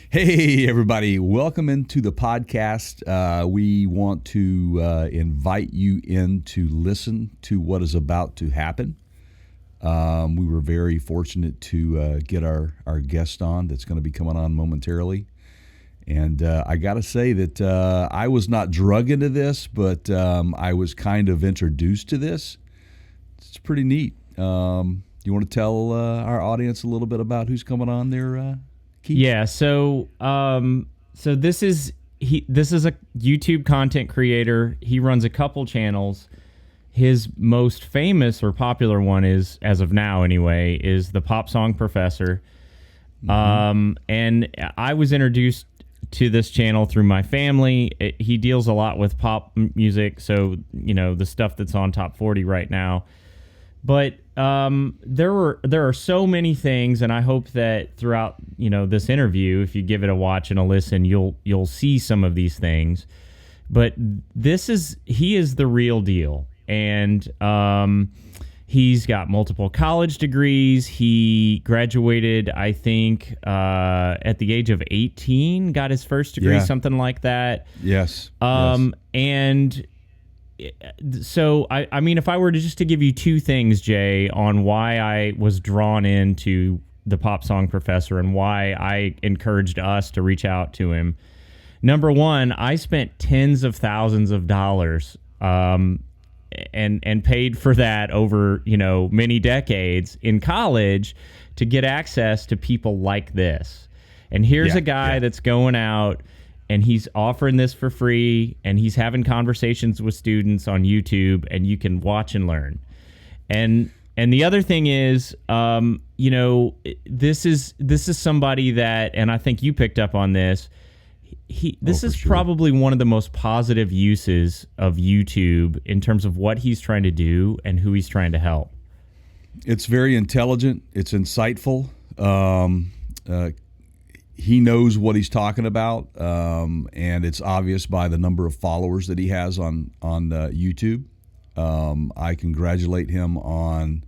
Hey, everybody. Welcome into the podcast. We want to invite you in to listen to what is about to happen. We were very fortunate to get our guest on that's going to be coming on momentarily. And I got to say that I was not drug into this, but I was kind of introduced to this. It's pretty neat. You want to tell our audience a little bit about who's coming on there, Keith? Yeah, so this is a YouTube content creator. He runs a couple channels. His most famous or popular one is, as of now anyway, is the Pop Song Professor. Mm-hmm. And I was introduced to this channel through my family. He deals a lot with pop music, so the stuff that's on Top 40 right now. But there are so many things, and I hope that throughout this interview, if you give it a watch and a listen, you'll see some of these things. But he is the real deal, and he's got multiple college degrees. He graduated, I think, at the age of 18, got his first degree, something like that. Yes. And so, I mean, if I were to give you two things, Jay, on why I was drawn into the Pop Song Professor and why I encouraged us to reach out to him. Number one, I spent tens of thousands of dollars and paid for that over, many decades in college to get access to people like this. And here's a guy that's going out and he's offering this for free, and he's having conversations with students on YouTube, and you can watch and learn. And the other thing is, this is somebody that, and I think you picked up on this. This is probably one of the most positive uses of YouTube in terms of what he's trying to do and who he's trying to help. It's very intelligent. It's insightful. He knows what he's talking about, and it's obvious by the number of followers that he has on YouTube. I congratulate him on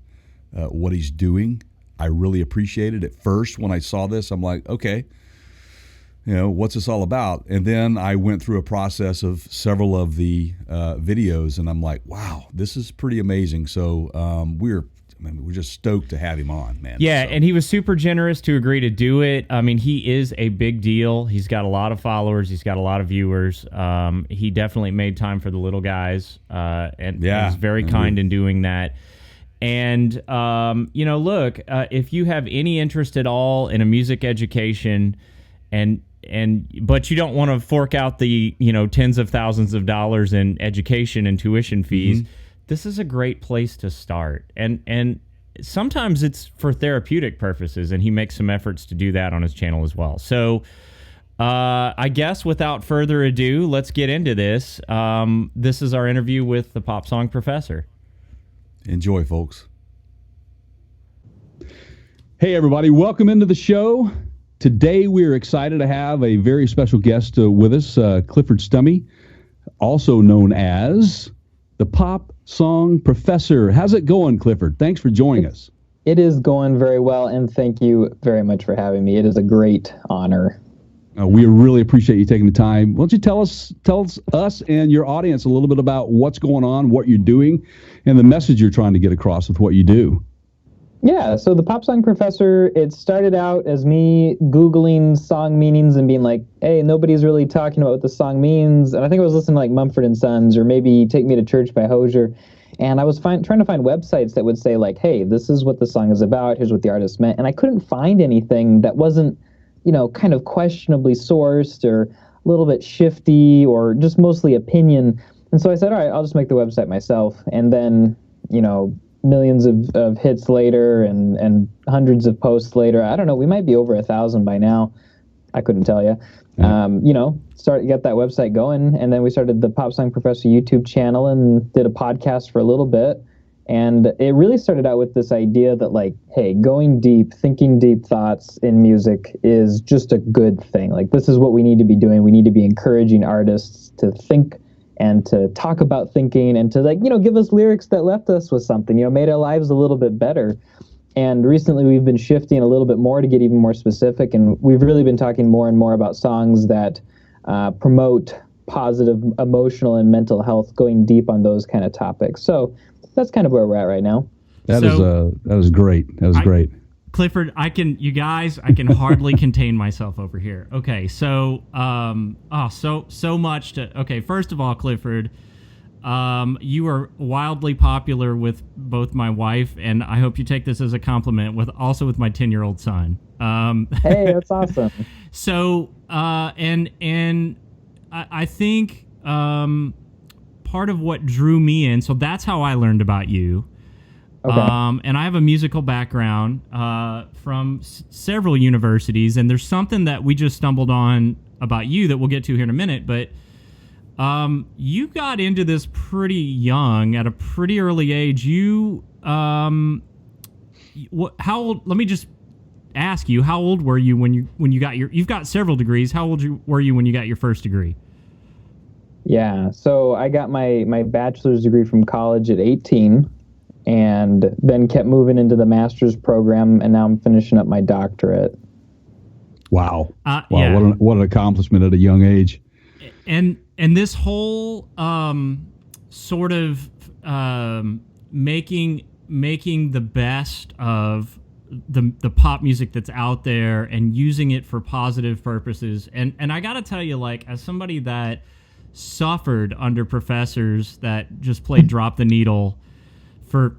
what he's doing. I really appreciate it. At first, when I saw this, I'm like, okay, what's this all about? And then I went through a process of several of the videos, and I'm like, wow, this is pretty amazing. So we're just stoked to have him on, man. Yeah, and he was super generous to agree to do it. I mean, he is a big deal. He's got a lot of followers. He's got a lot of viewers. He definitely made time for the little guys, and he's very kind in doing that. And, look, if you have any interest at all in a music education but you don't want to fork out the, tens of thousands of dollars in education and tuition fees, this is a great place to start. And sometimes it's for therapeutic purposes, and he makes some efforts to do that on his channel as well. So I guess without further ado, let's get into this. This is our interview with the Pop Song Professor. Enjoy, folks. Hey, everybody. Welcome into the show. Today, we're excited to have a very special guest with us, Clifford Stumme, also known as the Pop Song Professor. How's it going, Clifford? Thanks for joining us. It is going very well, and thank you very much for having me. It is a great honor. We really appreciate you taking the time. Why don't you tell us and your audience a little bit about what's going on, what you're doing, and the message you're trying to get across with what you do. Yeah, so the Pop Song Professor, it started out as me Googling song meanings and being like, hey, nobody's really talking about what the song means. And I think I was listening to like Mumford & Sons or maybe Take Me to Church by Hozier. And I was trying to find websites that would say like, hey, this is what the song is about. Here's what the artist meant. And I couldn't find anything that wasn't, kind of questionably sourced or a little bit shifty or just mostly opinion. And so I said, all right, I'll just make the website myself. And then, millions of hits later and hundreds of posts later. I don't know. We might be over 1,000 by now. I couldn't tell you. Get that website going. And then we started the Pop Song Professor YouTube channel and did a podcast for a little bit. And it really started out with this idea that like, hey, going deep, thinking deep thoughts in music is just a good thing. Like this is what we need to be doing. We need to be encouraging artists to think and to talk about thinking and to give us lyrics that left us with something, made our lives a little bit better. And recently we've been shifting a little bit more to get even more specific, and we've really been talking more and more about songs that promote positive emotional and mental health, going deep on those kind of topics. So that's kind of where we're at right now. That was great. That was great. Clifford, I can hardly contain myself over here. Okay, so so much to. Okay, first of all, Clifford, you are wildly popular with both my wife, and I hope you take this as a compliment, with my 10-year-old son. Hey, that's awesome. So, and I think part of what drew me in. So that's how I learned about you. Okay. And I have a musical background from several universities, and there's something that we just stumbled on about you that we'll get to here in a minute. But you got into this pretty young, at a pretty early age. You, how old? Let me just ask you, how old were you when you got your? You've got several degrees. How old were you when you got your first degree? Yeah, so I got my bachelor's degree from college at 18. And then kept moving into the master's program, and now I'm finishing up my doctorate. Wow! Wow! Yeah. What an accomplishment at a young age. And this whole sort of making the best of the pop music that's out there and using it for positive purposes. And I got to tell you, like, as somebody that suffered under professors that just played drop the needle. For,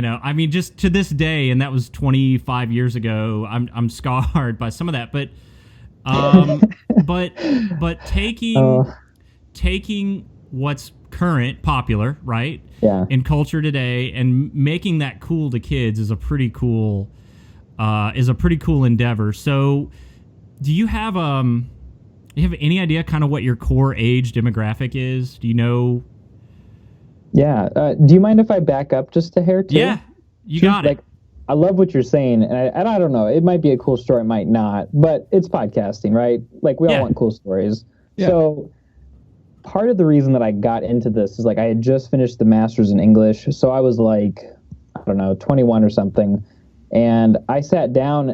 I mean, just to this day, and that was 25 years ago, I'm scarred by some of that. But, but taking what's current, popular, right? Yeah. In culture today, and making that cool to kids is a pretty cool endeavor. So, do you have any idea kind of what your core age demographic is? Do you know? Yeah. Do you mind if I back up just a hair too? Yeah, you got it. I love what you're saying, and I don't know. It might be a cool story, it might not, but it's podcasting, right? Like, we all want cool stories. Yeah. So part of the reason that I got into this is, like, I had just finished the master's in English, so I was like, I don't know, 21 or something, and I sat down.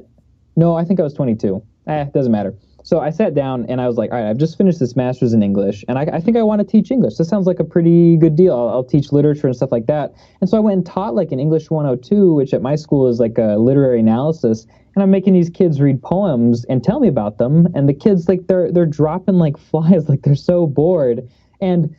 No, I think I was 22. Doesn't matter. So I sat down and I was like, all right, I've just finished this master's in English, and I think I want to teach English. This sounds like a pretty good deal. I'll teach literature and stuff like that. And so I went and taught like an English 102, which at my school is like a literary analysis. And I'm making these kids read poems and tell me about them. And the kids, like, they're dropping like flies, like they're so bored. And,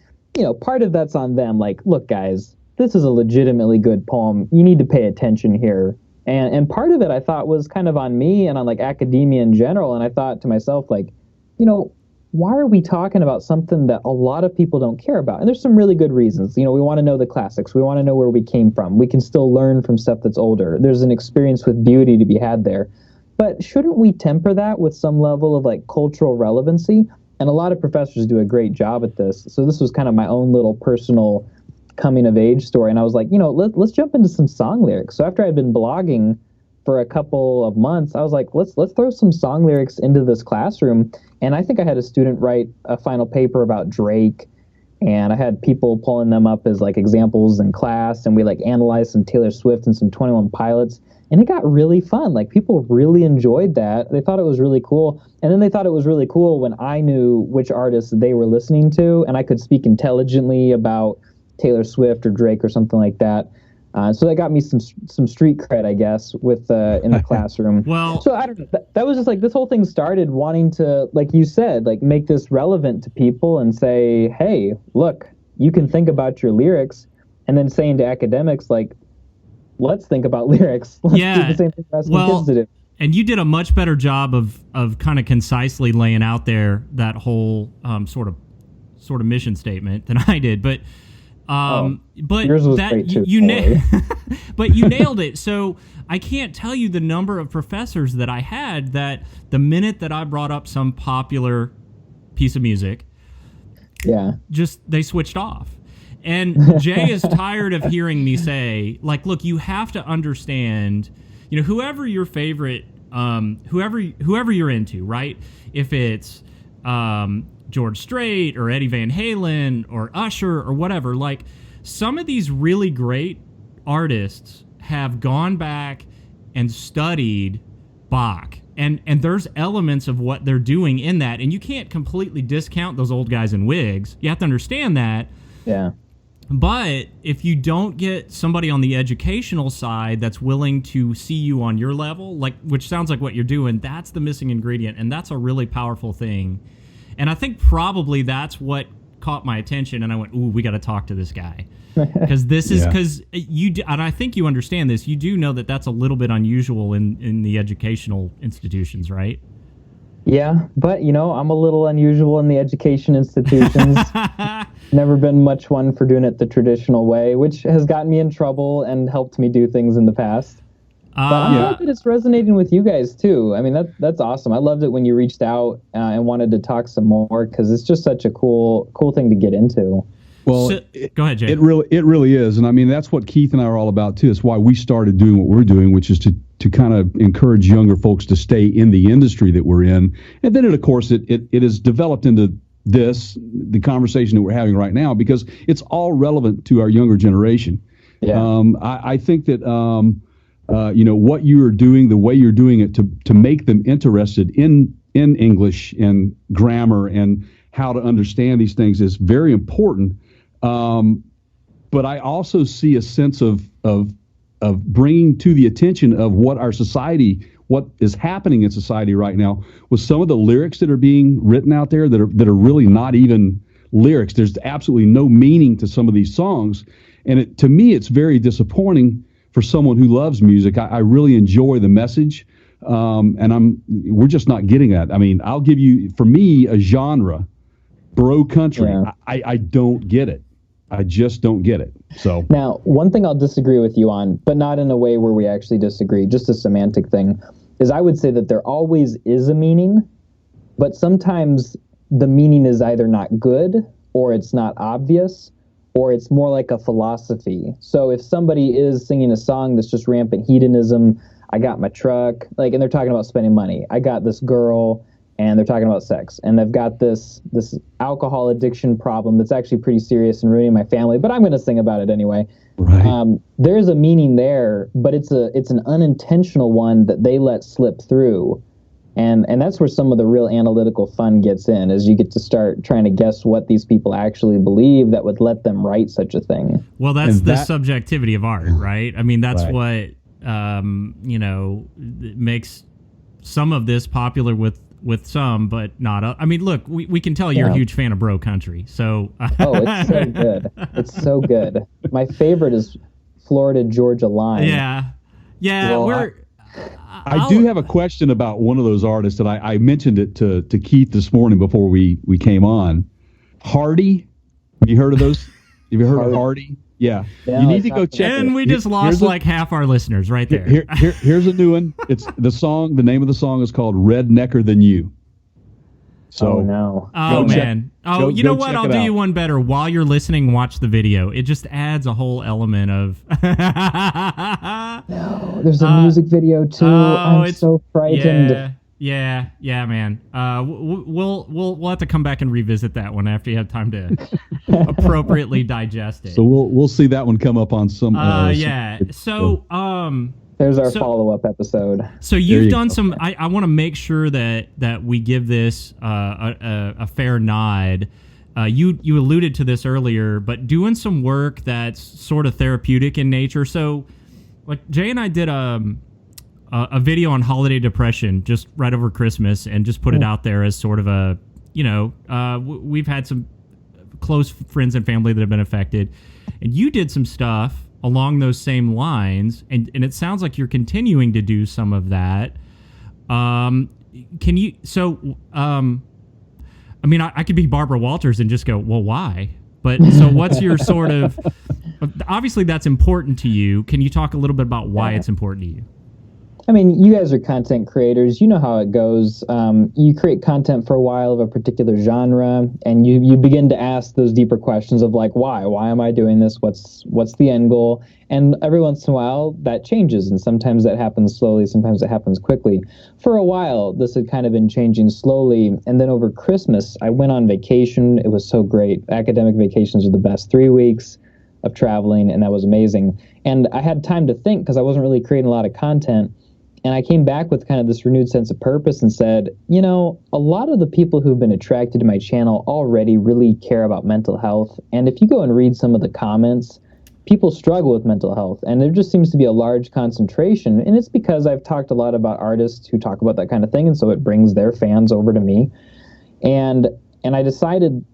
part of that's on them. Like, look, guys, this is a legitimately good poem. You need to pay attention here. And part of it, I thought, was kind of on me and on, like, academia in general. And I thought to myself, like, why are we talking about something that a lot of people don't care about? And there's some really good reasons. We want to know the classics. We want to know where we came from. We can still learn from stuff that's older. There's an experience with beauty to be had there. But shouldn't we temper that with some level of, like, cultural relevancy? And a lot of professors do a great job at this. So this was kind of my own little personal coming of age story, and I was like, let's jump into some song lyrics. So after I'd been blogging for a couple of months, I was like, let's throw some song lyrics into this classroom. And I think I had a student write a final paper about Drake, and I had people pulling them up as, like, examples in class, and we, like, analyzed some Taylor Swift and some 21 Pilots, and it got really fun. Like, people really enjoyed that. They thought it was really cool, and then they thought it was really cool when I knew which artists they were listening to, and I could speak intelligently about Taylor Swift or Drake or something like that. So that got me some street cred, I guess, with in the classroom. Well, so I don't know. That was just, like, this whole thing started wanting to, like you said, like, make this relevant to people and say, hey, look, you can think about your lyrics, and then saying to academics, like, let's think about lyrics. Let's do the same thing for asking kids to do. And you did a much better job of kind of concisely laying out there that whole sort of mission statement than I did, but. But yours was great too, but you nailed it. So I can't tell you the number of professors that I had that the minute that I brought up some popular piece of music, just they switched off. And Jay is tired of hearing me say, like, look, you have to understand, whoever your favorite, whoever you're into, right? If it's George Strait or Eddie Van Halen or Usher or whatever, like, some of these really great artists have gone back and studied Bach. And there's elements of what they're doing in that, and you can't completely discount those old guys in wigs. You have to understand that. Yeah. But if you don't get somebody on the educational side that's willing to see you on your level, like, which sounds like what you're doing, that's the missing ingredient, and that's a really powerful thing. And I think probably that's what caught my attention, and I went, ooh, we got to talk to this guy. Because this is, because you do, and I think you understand this, you do know that that's a little bit unusual in the educational institutions, right? Yeah, but, you know, I'm a little unusual in the education institutions. Never been much one for doing it the traditional way, which has gotten me in trouble and helped me do things in the past. But I'm glad that it's resonating with you guys, too. I mean, that's awesome. I loved it when you reached out and wanted to talk some more, because it's just such a cool thing to get into. Well, go ahead, Jay. It really is. And I mean, that's what Keith and I are all about, too. It's why we started doing what we're doing, which is to kind of encourage younger folks to stay in the industry that we're in. And then, of course, it has developed into the conversation that we're having right now, because it's all relevant to our younger generation. Yeah. I think that, you know, what you are doing, the way you're doing it to make them interested in English and grammar and how to understand these things is very important. But I also see a sense of bringing to the attention of what our society, what is happening in society right now, with some of the lyrics that are being written out there that are really not even lyrics. There's absolutely no meaning to some of these songs, and to me, it's very disappointing for someone who loves music. I really enjoy the message, and we're just not getting that. I mean, I'll give you, for me, a genre, bro country. Yeah. I don't get it. I just don't get it. So now, one thing I'll disagree with you on, but not in a way where we actually disagree, just a semantic thing, is I would say that there always is a meaning, but sometimes the meaning is either not good, or it's not obvious, or it's more like a philosophy. So if somebody is singing a song that's just rampant hedonism, I got my truck, like, and they're talking about spending money. I got this girl, and they're talking about sex, and they've got this alcohol addiction problem that's actually pretty serious and ruining my family, but I'm going to sing about it anyway. right. There's a meaning there, but it's an unintentional one that they let slip through, and that's where some of the real analytical fun gets in, is you get to start trying to guess what these people actually believe that would let them write such a thing. Well, that's the subjectivity of art, right? I mean, that's Right. what you know, makes some of this popular with some, but not. I mean, look, we can tell you're a huge fan of bro country, so. Oh, it's so good. It's so good. My favorite is Florida Georgia Line. Yeah. Well, I do have a question about one of those artists that I mentioned it to Keith this morning before we came on. Hardy. Have you heard of those? Have you heard of Hardy? Yeah. You need to go check it. And we just lost like half our listeners right there. Here's a new one. It's the name of the song is called Rednecker Than You. So, oh, no. Oh, man. You know what? I'll do you one better. While you're listening, watch the video. It just adds a whole element of... No, there's a music video, too. I'm so frightened. Yeah, man. We'll have to come back and revisit that one after you have time to appropriately digest it. So we'll see that one come up on some. Yeah. So there's our follow-up episode. So you've done some. I want to make sure that we give this a fair nod. You alluded to this earlier, but doing some work that's sort of therapeutic in nature. So, like Jay and I did a video on holiday depression just right over Christmas, and just put it out there as sort of a, you know, we've had some close friends and family that have been affected, and you did some stuff along those same lines, and it sounds like you're continuing to do some of that. Can you, I mean, I could be Barbara Walters and just go, well, why? But so what's your sort of, obviously that's important to you. Can you talk a little bit about why it's important to you? I mean, you guys are content creators. You know how it goes. You create content for a while of a particular genre, and you begin to ask those deeper questions of like, why? Why am I doing this? What's the end goal? And every once in a while, that changes, and sometimes that happens slowly, sometimes it happens quickly. For a while, this had kind of been changing slowly, and then over Christmas, I went on vacation. It was so great. Academic vacations are the best. 3 weeks of traveling, and that was amazing. And I had time to think because I wasn't really creating a lot of content. And I came back with kind of this renewed sense of purpose and said, a lot of the people who've been attracted to my channel already really care about mental health. And if you go and read some of the comments, people struggle with mental health. And there just seems to be a large concentration. And it's because I've talked a lot about artists who talk about that kind of thing. And so it brings their fans over to me. And I decided,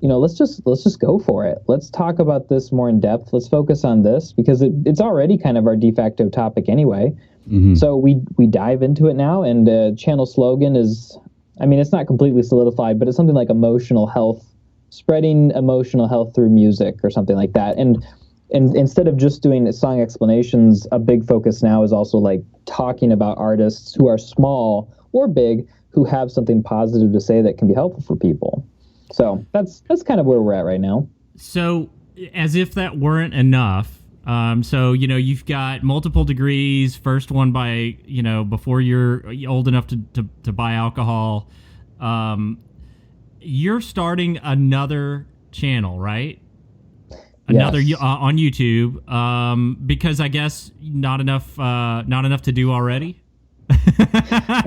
let's just go for it. Let's talk about this more in depth. Let's focus on this because it's already kind of our de facto topic anyway. Mm-hmm. So we dive into it now, and the channel slogan is, it's not completely solidified, but it's something like emotional health, spreading emotional health through music or something like that. And instead of just doing song explanations, a big focus now is also like talking about artists who are small or big who have something positive to say that can be helpful for people. So that's kind of where we're at right now. So as if that weren't enough, so, you've got multiple degrees, first one by, before you're old enough to buy alcohol. You're starting another channel, right? Another yes. On YouTube, because I guess not enough to do already.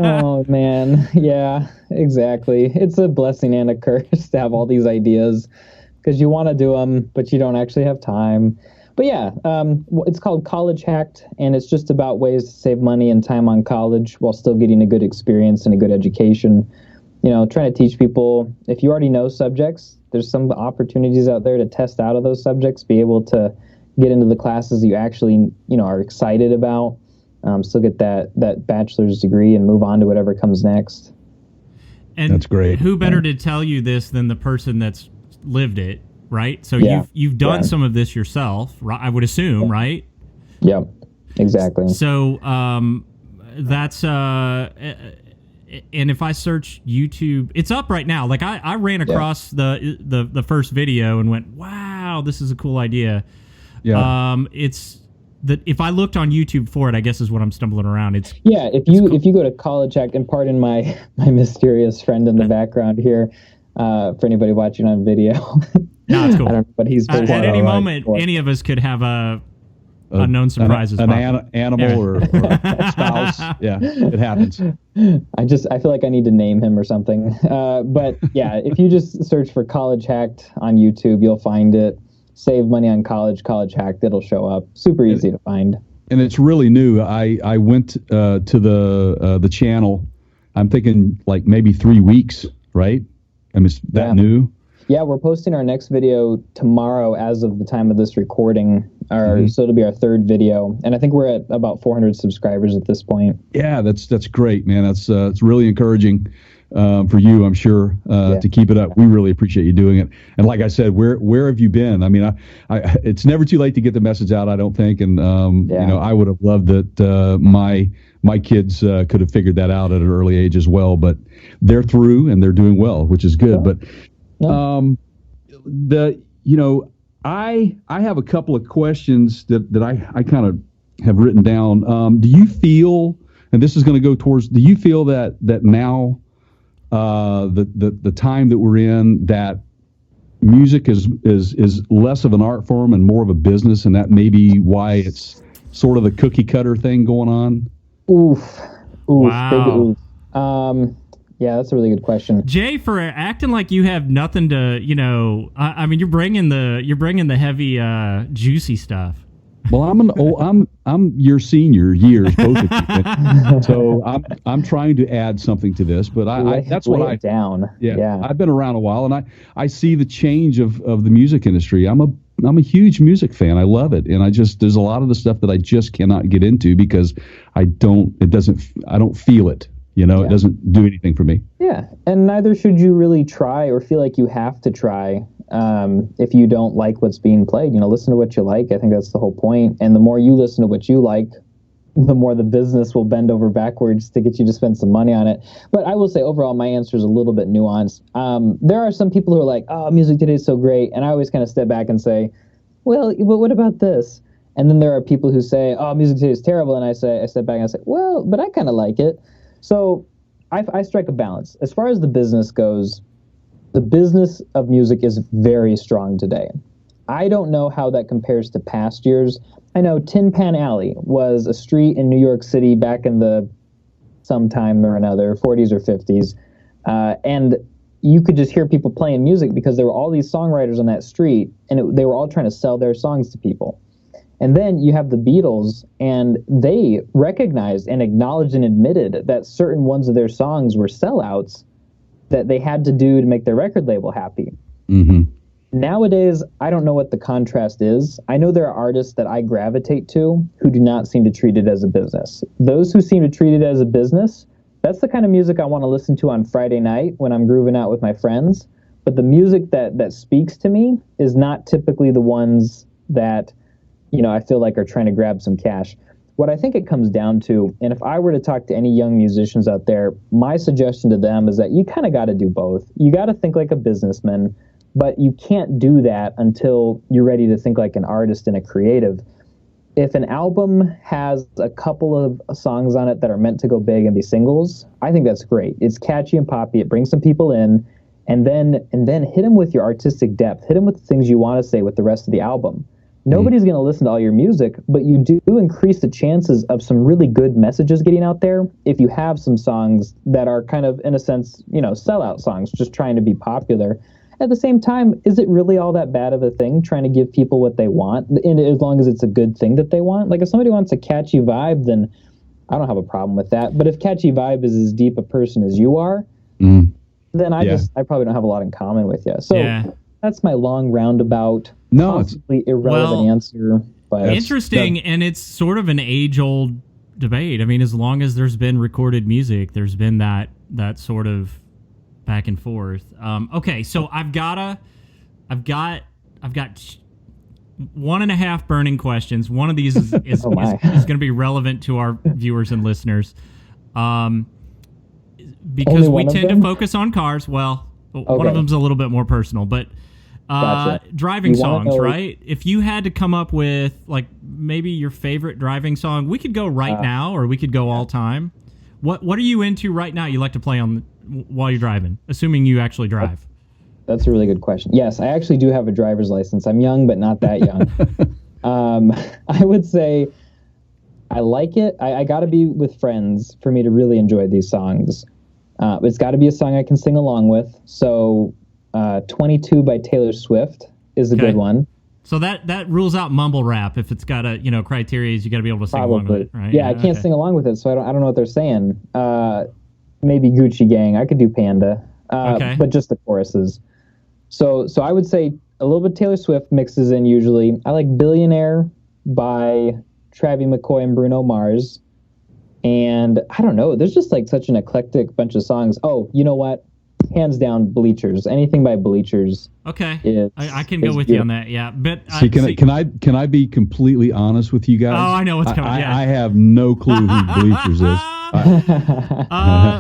Oh man, yeah, exactly. It's a blessing and a curse to have all these ideas because you want to do them, but you don't actually have time. But yeah, it's called College Hacked, and it's just about ways to save money and time on college while still getting a good experience and a good education. Trying to teach people, if you already know subjects, there's some opportunities out there to test out of those subjects, be able to get into the classes you actually, are excited about, still get that bachelor's degree and move on to whatever comes next. And that's great. Who better to tell you this than the person that's lived it? Right. So you've done some of this yourself, I would assume, right? Yep, exactly. So that's and if I search YouTube, it's up right now. Like I ran across the first video and went, wow, this is a cool idea. Yeah. It's that if I looked on YouTube for it, I guess is what I'm stumbling around. If you go to College Hacked, and pardon my mysterious friend in the background here, for anybody watching on video. No, it's cool. I don't know, but he's at any moment, any of us could have a unknown surprises. An animal or a spouse. Yeah, it happens. I feel like I need to name him or something. But yeah, if you just search for College Hacked on YouTube, you'll find it. Save money on college hacked. It'll show up. Super easy to find. And it's really new. I went to the channel. I'm thinking like maybe 3 weeks, right? It's that new. Yeah, we're posting our next video tomorrow as of the time of this recording. So it'll be our third video. And I think we're at about 400 subscribers at this point. Yeah, that's great, man. It's really encouraging for you, I'm sure, to keep it up. We really appreciate you doing it. And like I said, where have you been? I it's never too late to get the message out, I don't think. And, I would have loved that my kids could have figured that out at an early age as well. But they're through and they're doing well, which is good. But I have a couple of questions that I kind of have written down. Do you feel, and this is going to go towards, do you feel that now the time that we're in, that music is less of an art form and more of a business, and that may be why it's sort of the cookie cutter thing going on? Oof. Wow. Big oof. Yeah, that's a really good question. Jay, for acting like you have nothing to, you're bringing the heavy, juicy stuff. Well, I'm your senior years, both of you. So I'm trying to add something to this, but that's what I down. Yeah, I've been around a while, and I see the change of the music industry. I'm a huge music fan. I love it, and there's a lot of the stuff that I just cannot get into because I don't feel it. It doesn't do anything for me. Yeah, and neither should you really try or feel like you have to try if you don't like what's being played. Listen to what you like. I think that's the whole point. And the more you listen to what you like, the more the business will bend over backwards to get you to spend some money on it. But I will say overall, my answer is a little bit nuanced. There are some people who are like, oh, music today is so great. And I always kind of step back and say, well, what about this? And then there are people who say, oh, music today is terrible. And I step back and I say, well, but I kind of like it. So I strike a balance. As far as the business goes, the business of music is very strong today. I don't know how that compares to past years. I know Tin Pan Alley was a street in New York City back in the sometime or another, 40s or 50s. And you could just hear people playing music because there were all these songwriters on that street, and they were all trying to sell their songs to people. And then you have the Beatles, and they recognized and acknowledged and admitted that certain ones of their songs were sellouts that they had to do to make their record label happy. Mm-hmm. Nowadays, I don't know what the contrast is. I know there are artists that I gravitate to who do not seem to treat it as a business. Those who seem to treat it as a business, that's the kind of music I want to listen to on Friday night when I'm grooving out with my friends. But the music that speaks to me is not typically the ones that, I feel like are trying to grab some cash. What I think it comes down to, and if I were to talk to any young musicians out there, my suggestion to them is that you kind of got to do both. You got to think like a businessman, but you can't do that until you're ready to think like an artist and a creative. If an album has a couple of songs on it that are meant to go big and be singles, I think that's great. It's catchy and poppy. It brings some people in, and then hit them with your artistic depth. Hit them with the things you want to say with the rest of the album. Nobody's going to listen to all your music, but you do increase the chances of some really good messages getting out there if you have some songs that are kind of, in a sense, sellout songs, just trying to be popular. At the same time, is it really all that bad of a thing trying to give people what they want, and as long as it's a good thing that they want? Like, if somebody wants a catchy vibe, then I don't have a problem with that. But if catchy vibe is as deep a person as you are, then I probably don't have a lot in common with you. So that's my long roundabout, possibly irrelevant answer. But interesting, and it's sort of an age-old debate. I mean, as long as there's been recorded music, there's been that sort of back and forth. Okay, so I've got 1.5 burning questions. One of these is going to be relevant to our viewers and listeners, because we tend to focus on cars. Well, one of them's a little bit more personal, but driving songs, right? If you had to come up with like maybe your favorite driving song, we could go right now, or we could go all time. What are you into right now? You like to play on while you're driving, assuming you actually drive. That's a really good question. Yes, I actually do have a driver's license. I'm young, but not that young. I would say I like it. I got to be with friends for me to really enjoy these songs. It's got to be a song I can sing along with. So 22 by Taylor Swift is a good one. So that rules out mumble rap. If it's got a criteria, you got to be able to sing along with it, right? Yeah, I can't sing along with it, so I don't know what they're saying. Maybe Gucci Gang. I could do Panda, but just the choruses. So I would say a little bit Taylor Swift mixes in usually. I like Billionaire by Travie McCoy and Bruno Mars. And I don't know, there's just like such an eclectic bunch of songs. Oh, you know what? Hands down, Bleachers. Anything by Bleachers. Okay, I can go with you on that. Yeah, but can I be completely honest with you guys? Oh, I know what's coming. I have no clue who Bleachers is.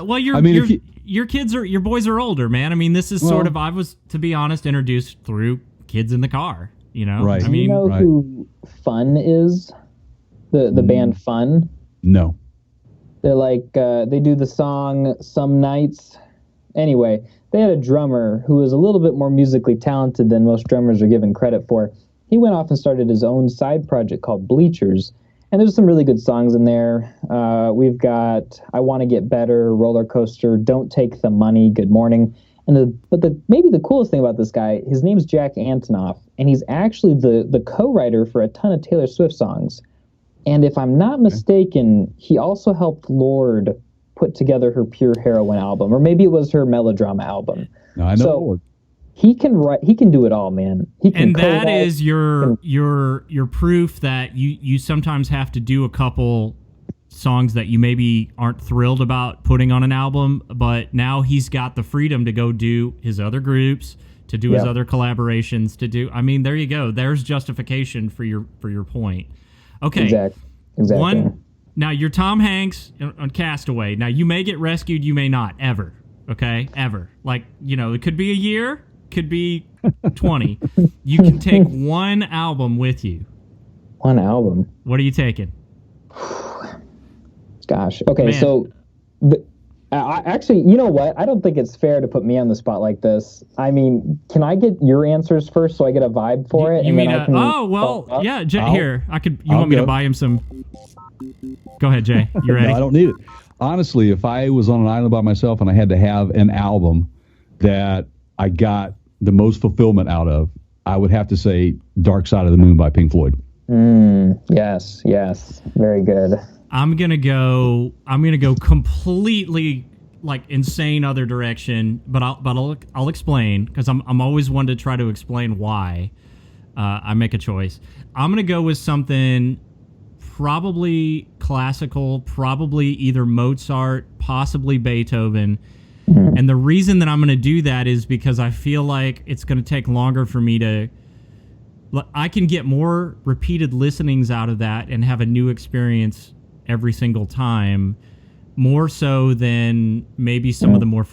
Well, your boys are older, man. I mean, this is sort of, I was, to be honest, introduced through Kids in the Car. Right. I mean, you know who Fun is? The band Fun. No. They're like they do the song Some Nights. Anyway, they had a drummer who was a little bit more musically talented than most drummers are given credit for. He went off and started his own side project called Bleachers, and there's some really good songs in there. We've got I Want to Get Better, Roller Coaster, Don't Take the Money, Good Morning. But maybe the coolest thing about this guy, his name's Jack Antonoff, and he's actually the co-writer for a ton of Taylor Swift songs. And if I'm not mistaken, he also helped Lorde put together her Pure Heroine album, or maybe it was her Melodrama album. No, I know. So he can write. He can do it all, man. He can. And that is your proof that you sometimes have to do a couple songs that you maybe aren't thrilled about putting on an album, but now he's got the freedom to go do his other groups, to do his other collaborations, to do. I mean, there you go. There's justification for your point. Okay. Exactly. Now, you're Tom Hanks on Castaway. Now, you may get rescued, you may not, ever. Okay? Ever. Like, it could be a year, could be 20. You can take one album with you. One album? What are you taking? Gosh. Okay, Man. so Actually, you know what? I don't think it's fair to put me on the spot like this. I mean, can I get your answers first so I get a vibe for it? You mean? I can Yeah, Jay. Here, I could. You I'll want me go. to buy him some? Go ahead, Jay. You ready? No, I don't need it. Honestly, if I was on an island by myself and I had to have an album that I got the most fulfillment out of, I would have to say Dark Side of the Moon by Pink Floyd. Yes, very good. I'm gonna go completely like insane other direction, but I'll explain, because I'm always one to try to explain why I make a choice. I'm gonna go with something probably classical, probably either Mozart, possibly Beethoven. And the reason that I'm going to do that is because I feel like it's going to take longer for me to... I can get more repeated listenings out of that and have a new experience every single time, more so than maybe some of the more...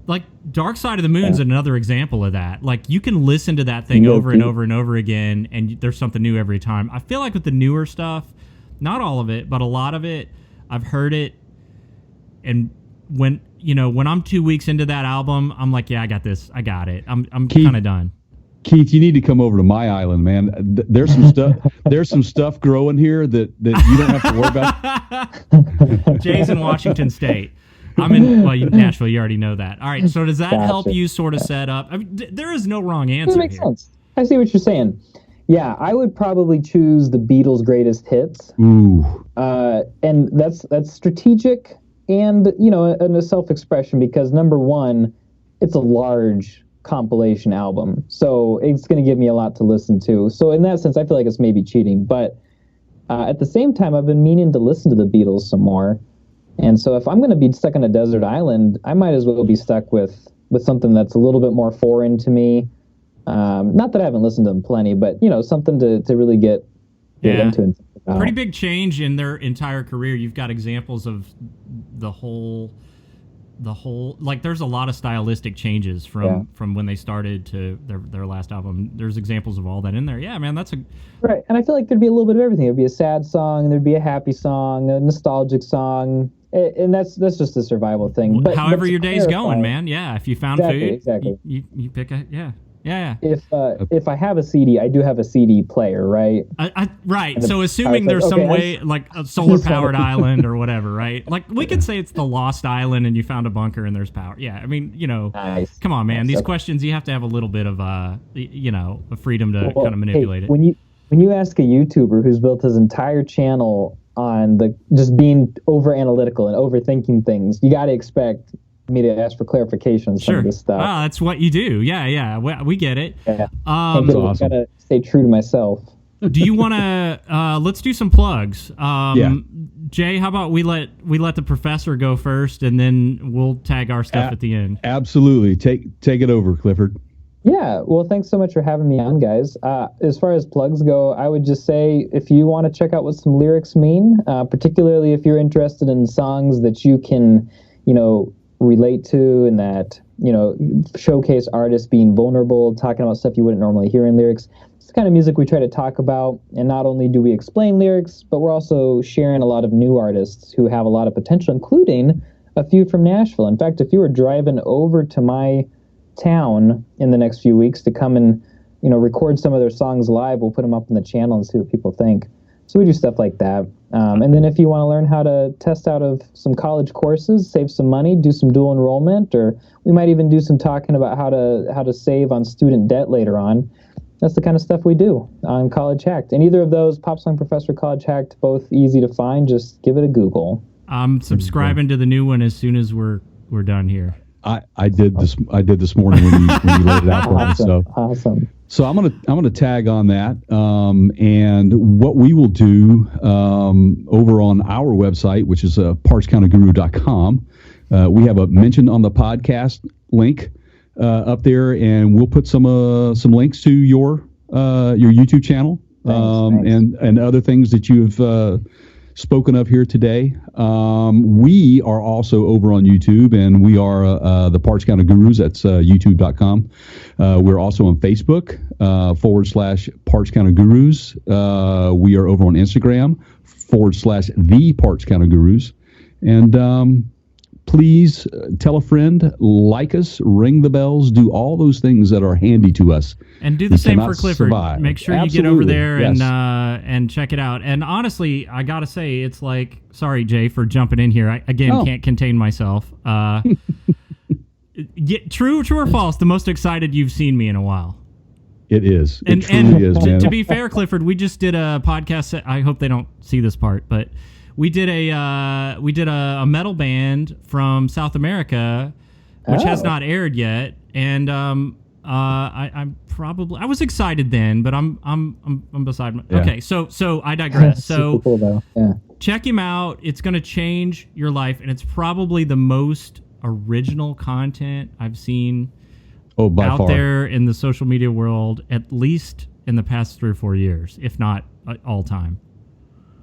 Like, Dark Side of the Moon's another example of that. Like, you can listen to that thing over and over and over again, and there's something new every time. I feel like with the newer stuff, not all of it, but a lot of it, I've heard it, and when I'm 2 weeks into that album, I'm like, yeah, I got this. I got it. I'm kind of done. Keith, you need to come over to my island, man. There's some stuff. There's some stuff growing here that you don't have to worry about. Jay's in Washington State. I'm in Nashville. You already know that. All right. So does that help you sort of set up? I mean, there is no wrong answer. That makes sense. I see what you're saying. Yeah, I would probably choose the Beatles' greatest hits. Ooh. And that's strategic and, a self-expression, because number one, it's a large compilation album. So it's going to give me a lot to listen to. So in that sense, I feel like it's maybe cheating. But at the same time, I've been meaning to listen to the Beatles some more. And so if I'm going to be stuck on a desert island, I might as well be stuck with something that's a little bit more foreign to me. Not that I haven't listened to them plenty, but, something to really get into and think about. Pretty big change in their entire career. You've got examples of the whole, like, there's a lot of stylistic changes from when they started to their last album. There's examples of all that in there. Yeah, man, right. And I feel like there'd be a little bit of everything. There'd be a sad song, there'd be a happy song, a nostalgic song, and that's just a survival thing. But however your day's going, man. Yeah, if you found food, you pick a Yeah. If I have a CD, I do have a CD player, right? Right. So assuming there's some way, like a solar-powered island or whatever, right? Like, we could say it's the Lost Island and you found a bunker and there's power. Yeah, I mean, Nice. Come on, man. Nice. These questions, you have to have a little bit of, a freedom to kind of manipulate it. When you ask a YouTuber who's built his entire channel on just being over-analytical and overthinking things, you got to expect me to ask for clarification on some of this stuff. Ah, that's what you do. Yeah. We get it. Yeah. Awesome. Gotta stay true to myself. Do you want to? Let's do some plugs. Jay, how about we let the professor go first, and then we'll tag our stuff at the end. Absolutely. Take it over, Clifford. Yeah. Well, thanks so much for having me on, guys. As far as plugs go, I would just say if you want to check out what some lyrics mean, particularly if you're interested in songs that you can, relate to, and that showcase artists being vulnerable, talking about stuff you wouldn't normally hear in lyrics. It's the kind of music we try to talk about, and not only do we explain lyrics, but we're also sharing a lot of new artists who have a lot of potential, including a few from Nashville. In fact, if you were driving over to my town in the next few weeks to come and record some of their songs live, we'll put them up on the channel and see what people think. So we do stuff like that. And then if you want to learn how to test out of some college courses, save some money, do some dual enrollment, or we might even do some talking about how to save on student debt later on. That's the kind of stuff we do on College Hacked. And either of those, Pop Song Professor, College Hacked, both easy to find. Just give it a Google. I'm subscribing to the new one as soon as we're done here. I did this morning when you laid it out for me. So Awesome. So I'm gonna tag on that, and what we will do over on our website, which is partscounterguru.com, we have a mention on the podcast link up there, and we'll put some links to your YouTube channel, Thanks. and other things that you've spoken of here today. We are also over on YouTube, and we are the Parts Counter Gurus. That's youtube.com. We're also on Facebook /Parts Counter Gurus. We are over on Instagram /the Parts Counter Gurus. And please tell a friend, like us, ring the bells, do all those things that are handy to us. And do the same for Clifford. Survive. Make sure Absolutely. you get over there Yes. and check it out. And honestly, I gotta say, it's like, sorry, Jay, for jumping in here. I can't contain myself. True or false? The most excited you've seen me in a while. It is. It And truly is, man. to be fair, Clifford, we just did a podcast. I hope they don't see this part, but we did a metal band from South America, which has not aired yet, and I was excited then, but I'm beside my. Yeah. Okay, so I digress. So Super cool, though. Yeah. check him out. It's going to change your life, and it's probably the most original content I've seen by out far. there in the social media world, at least in the past 3 or 4 years, if not all time.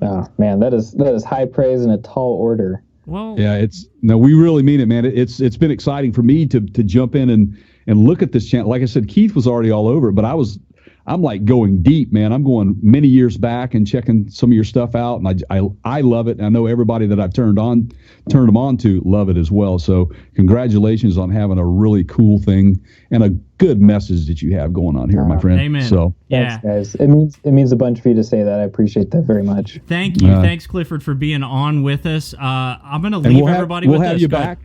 Oh man, that is high praise in a tall order. Well, Yeah, we really mean it, man. It's been exciting for me to jump in and look at this channel. Like I said, Keith was already all over it, but I'm like going deep, man. I'm going many years back and checking some of your stuff out, and I love it. And I know everybody that I've turned them on to love it as well. So congratulations on having a really cool thing and a good message that you have going on here, my friend. Amen. So yeah. Thanks, guys. It means a bunch for you to say that. I appreciate that very much. Thank you. Thanks, Clifford, for being on with us. I'm going to leave everybody we'll with have this. you Go back.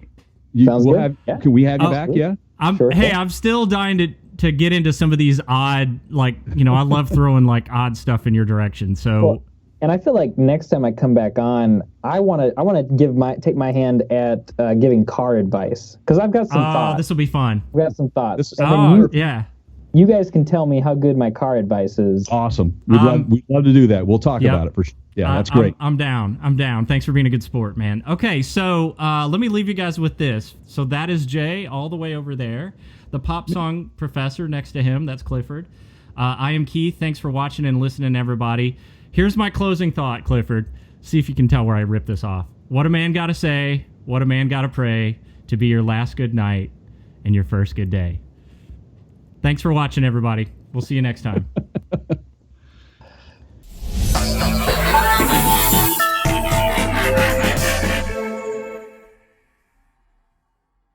ahead. Sounds good. Yeah. Can we have you Oh, back? Yeah. I'm still dying to get into some of these odd, like, I love throwing like odd stuff in your direction. So, Well, and I feel like next time I come back on, I want to take my hand at giving car advice, because I've got some thoughts. this will be fun. I've got some thoughts. This is- And then Yeah. you guys can tell me how good my car advice is. Awesome. We'd love to do that. We'll talk Yep. about it for sure. Yeah, that's great. I'm down. Thanks for being a good sport, man. Okay, so let me leave you guys with this. So that is Jay all the way over there. The pop song professor next to him, that's Clifford. I am Keith. Thanks for watching and listening, everybody. Here's my closing thought, Clifford. See if you can tell where I rip this off. What a man gotta say, what a man gotta pray to be your last good night and your first good day. Thanks for watching, everybody. We'll see you next time.